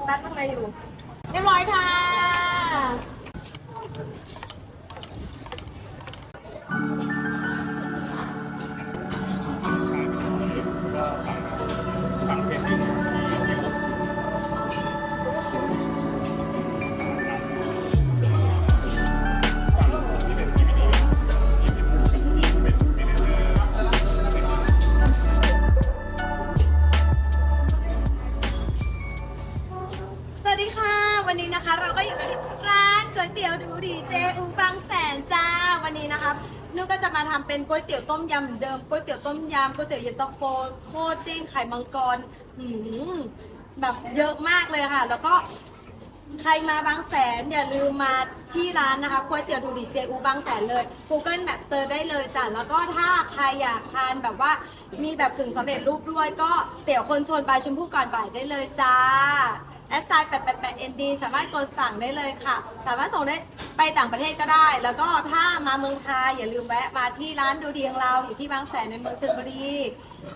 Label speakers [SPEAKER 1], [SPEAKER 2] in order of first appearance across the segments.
[SPEAKER 1] ร้านข้างในอยู่เรียบร้อยค่ะ
[SPEAKER 2] สั่งเป็นที่
[SPEAKER 1] สวัสดีค่ะวันนี้นะคะเราก็อยู่กันที่ร้านก๋วยเตี๋ยวดูดีเจอูบางแสนจ้าวันนี้นะคะนุก็จะมาทำเป็นก๋วยเตี๋ยวต้มยำเดิมก๋วยเตี๋ยวต้มยำก๋วยเตี๋ยวเย็นตาโฟโคตรเด้งไข่มังกรแบบเยอะมากเลยค่ะแล้วก็ใครมาบางแสนอย่าลืมมาที่ร้านนะคะก๋วยเตี๋ยวดูดีเจอูบางแสนเลย Google Map เซิร์ชได้เลยจ้ะแล้วก็ถ้าใครอยากทานแบบว่ามีแบบกึ่งสำเร็จรูปด้วยก็เตี๋ยวคนชนบายชมพู่ก่อนบ่ายได้เลยจ้าแอสไซน์888 ND สามารถกดสั่งได้เลยค่ะสามารถส่งได้ไปต่างประเทศก็ได้ แล้วก็ถ้ามาเมืองไทยอย่าลืมแวะมาที่ร้านดูดีของเราอยู่ที่บางแสนในเมืองชลบุรี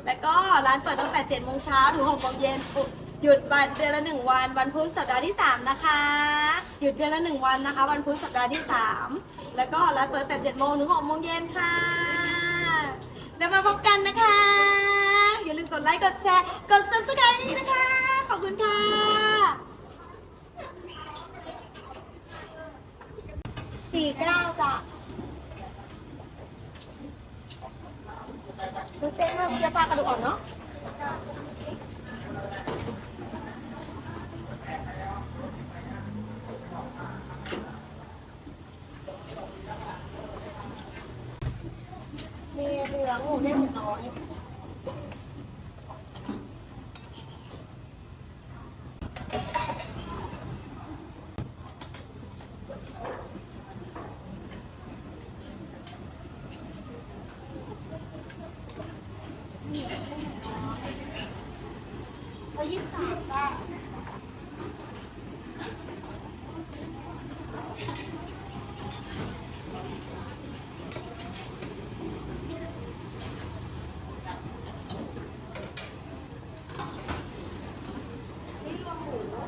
[SPEAKER 1] แล้วก็ร้านเปิดตั้งแต่7 โมงเช้าถึง6 โมงเย็นหยุดวันเดือนละ1 วันวันพุธสัปดาห์ที่3นะคะหยุดเดือนละ1 วันนะคะวันพุธสัปดาห์ที่3แล้วก็ร้านเปิดแต่7 โมงถึง6 โมงเย็นค่ะแล้วมาพบกันนะคะอย่าลืมกดไลค์กดแชร์กด Subscribe นะคะขอบคุณค่ะ49จ้ะดูเส้นว่าจะปลากระดูกอ่อนเนาะมีเหลืองหมูเด้งน้อย23จ้ะนี่รวมหมูย่าง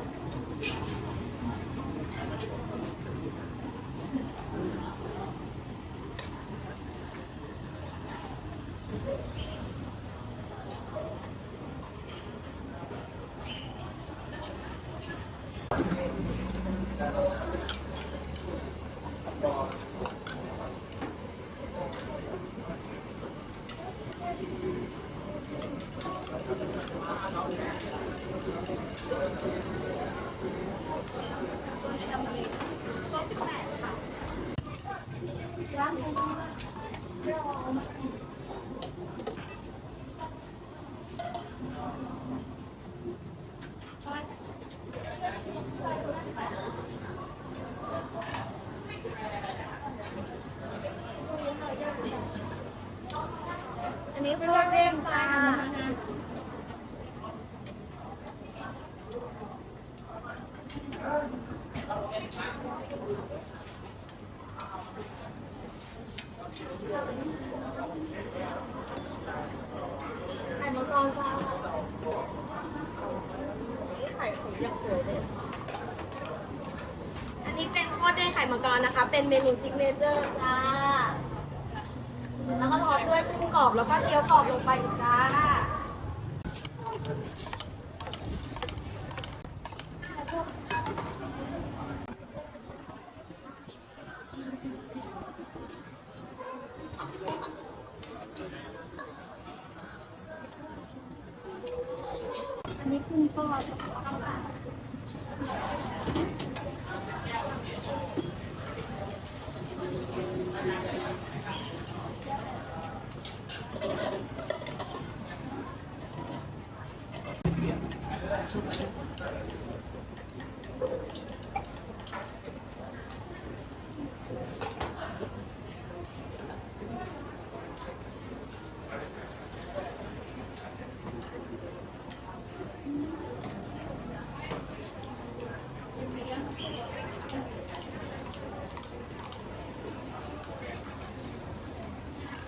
[SPEAKER 1] อันนี้คือเด้งจ้าไข่มังกรจ้าไข่สีอย่างสวยเลยอันนี้เป็นโคตรเด้งไข่มังกรนะคะเป็นเมนูซิกเนเจอร์จ้าแล้วก็ทอดด้วยกุ้งกรอบแล้วก็เกี๊ยวกรอบลงไปอีกจ้าอันนี้กุ้งทอด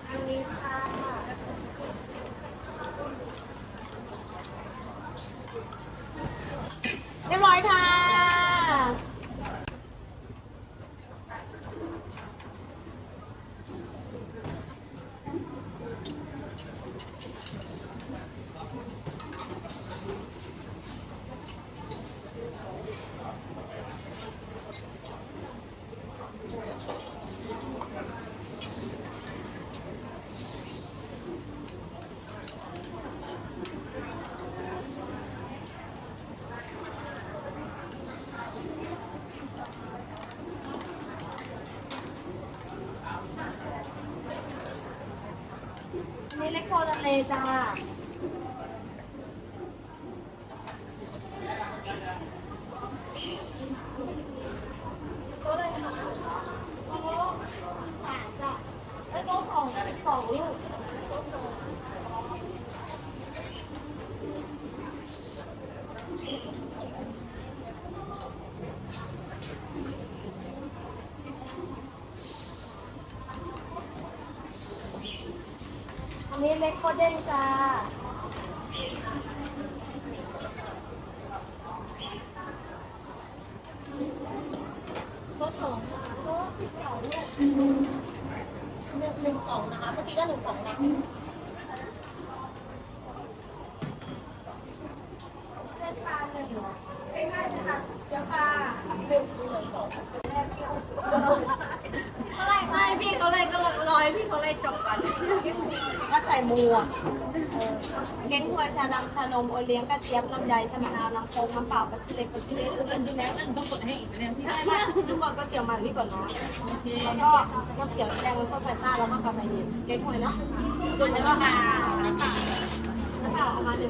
[SPEAKER 1] อันนี้ค่ะ อยค่ะ นี่เล็กโคทะเลจ้าก็เลยค่ะโอ้แปดจ้ะแล้วก็สองลูกอันนี้เล็กโคเด้งจ้าก็สองก็12 ลูก1 2นะคะเมื่อกี้ก็1 2นะเส้นปลา1ง่ายๆนะคะเจ้าปลา1 2ไม่พี่เขาเลยก็รอยพี่เขาเลยจบก่อนก็ใส่หมูอ่ะเก้งหวยชาดำชานมโอเลี้ยงกระเจี๊ยบลำไยชะมะนาวน้ำโค้งน้ำเปล่าปัสเล็กปัสเล็กอันนี้แล้วอันต้องกดให้อีกไหมเนี่ยพี่ไม่ทุกคนก็เจียวมันนี่ก่อนเนาะแล้วก็น้ำเขียวแดงแล้วก็ใส่ต้าแล้วก็กาแฟเย็นเก้งหวยเนาะตัวจะว่าน้ำเปล่าเอามา1 2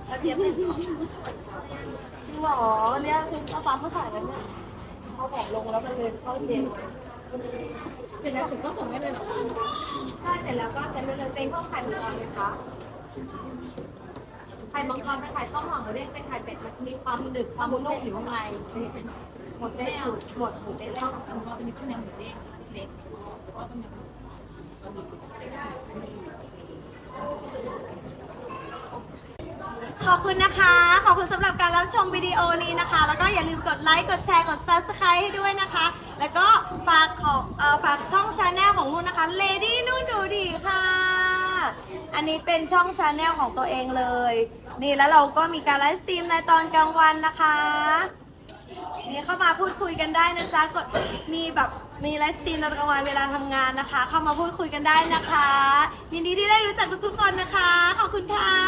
[SPEAKER 1] กระเจี๊ยบ1หรอเนี่ยคือเอาฟ้ามาใส่แล้วเนี่ยเอาของลงแล้วมันเลยเข้าเย็นเสร็จแล้วถึงก็ส่งได้เลยเหรอคะถ้าเสร็จแล้วก็เสร็จเลยเต็มข้าวไข่มังกรเลยคะไข่มังกรเป็นไข่ต้มหอมหมูเด้งเป็นไข่เป็ดมันมีความหนึบความนุ่มอยู่ข้างในหมดได้หมดหมูเด้งแล้วเราจะมีต้มยำหมูเด้งเล็กก็ต้มยำขอบคุณนะคะ ขอบคุณสำหรับการรับชมวิดีโอนี้นะคะ แล้วก็อย่าลืมกดไลค์ กดแชร์ กด Subscribe ให้ด้วยนะคะ แล้วก็ฝากช่องชาแนลของนุ่นนะคะ Lady นุ่นดูดีค่ะ อันนี้เป็นช่องชาแนลของตัวเองเลย นี่แล้วเราก็มีการไลฟ์สตรีมในตอนกลางวันนะคะ นี่เข้ามาพูดคุยกันได้นะจ๊ะมีไลฟ์สตรีมในตอนกลางวันเวลาทำงานนะคะ เข้ามาพูดคุยกันได้นะคะ ยินดีที่ได้รู้จักทุกๆคนนะคะ ขอบคุณค่ะ